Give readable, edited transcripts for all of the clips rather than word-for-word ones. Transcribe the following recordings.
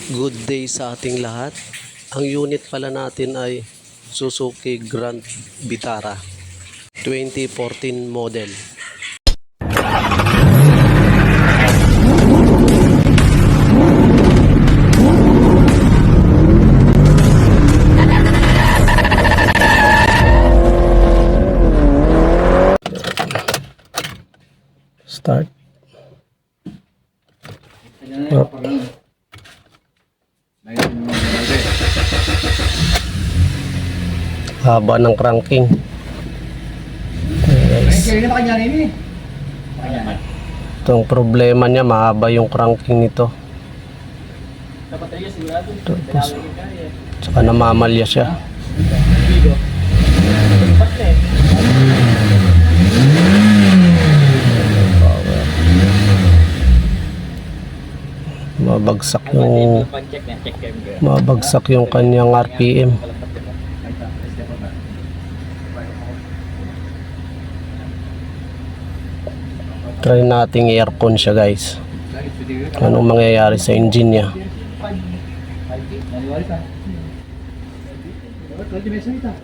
Good day sa ating lahat. Ang unit pala natin ay Suzuki Grand Vitara 2014 model. Start. Oh. Haba ng cranking. Guys. Itong problema niya, mahaba yung cranking nito. Tapos, saka namamalya siya. Mabagsak yung kanyang RPM. Try nating i-aircon siya, guys. Anong mangyayari sa engine niya?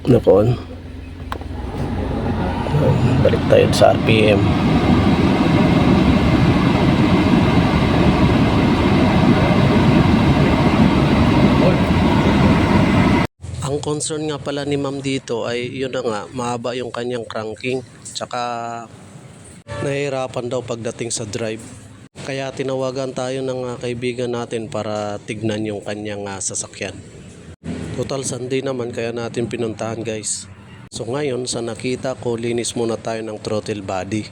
Nakoon. Balik tayo sa RPM. Ang concern nga pala ni ma'am dito ay yun na nga, mahaba yung kanyang cranking, tsaka nahihirapan daw pagdating sa drive. Kaya tinawagan tayo ng kaibigan natin para tignan yung kanyang sasakyan. Total Sunday naman, kaya natin pinuntahan, guys. So ngayon, sa nakita ko, linis muna tayo ng throttle body.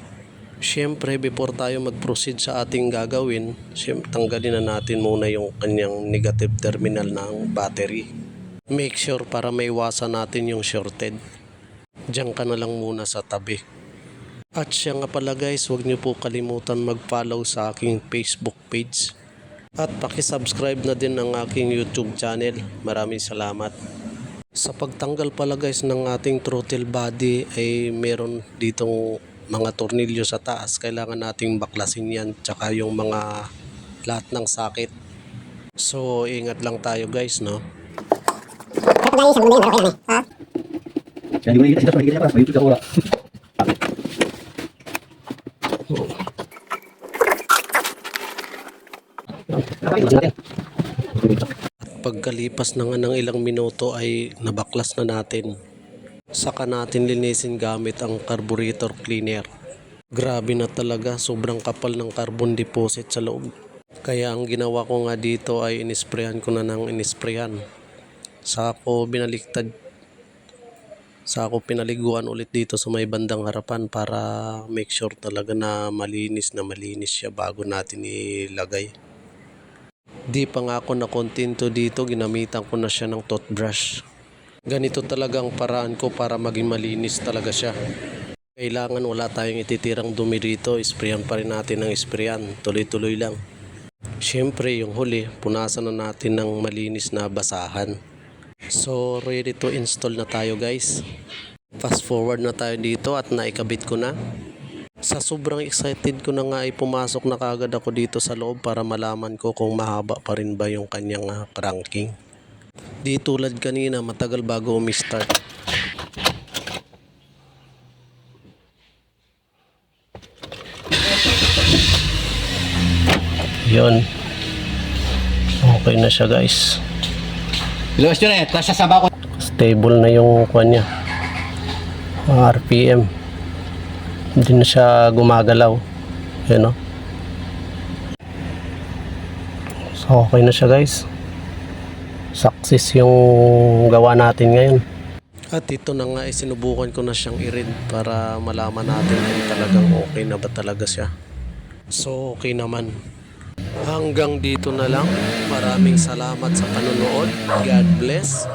Siyempre, before tayo mag-proceed sa ating gagawin, tanggalin na natin muna yung kanyang negative terminal ng battery. Make sure para maiwasan natin yung shorted. Diyan ka na lang muna sa tabi. At siya nga pala, guys, huwag niyo po kalimutan mag-follow sa aking Facebook page. At pakisubscribe na din ng aking YouTube channel. Maraming salamat. Sa pagtanggal pala, guys, ng ating throttle body ay meron ditong mga tornilyo sa taas. Kailangan nating baklasin yan, tsaka yung mga lahat ng sakit. So ingat lang tayo, guys, no? Pagkalipas na nga ng ilang minuto ay nabaklas na natin. Saka natin linisin gamit ang carburetor cleaner. Grabe na talaga, sobrang kapal ng carbon deposit sa loob. Kaya ang ginawa ko nga dito ay inisprayan ko na ng inisprayan. Saka ako pinaliguan ulit dito sa may bandang harapan para make sure talaga na malinis siya bago natin ilagay. Di pa nga ako nakontento dito, ginamitan ko na siya ng toothbrush. Ganito talagang paraan ko para maging malinis talaga siya. Kailangan wala tayong ititirang dumi dito, sprayan pa rin natin ng sprayan, tuloy-tuloy lang. Siyempre yung huli, punasan na natin ng malinis na basahan. So ready to install na tayo, guys. Fast forward na tayo dito at naikabit ko na. Sa sobrang excited ko na nga ay pumasok na kagad ako dito sa loob para malaman ko kung mahaba pa rin ba yung kanyang cranking. Di tulad kanina, matagal bago umi-start. Yun. Okay na siya, guys. Stable na yung kuwan niya. RPM. Hindi na siya gumagalaw. Yun, no? So okay na siya, guys. Success yung gawa natin ngayon. At ito na nga, sinubukan ko na siyang i-read para malaman natin kung talagang okay na ba talaga siya. So okay naman. Hanggang dito na lang. Maraming salamat sa panonood. God bless.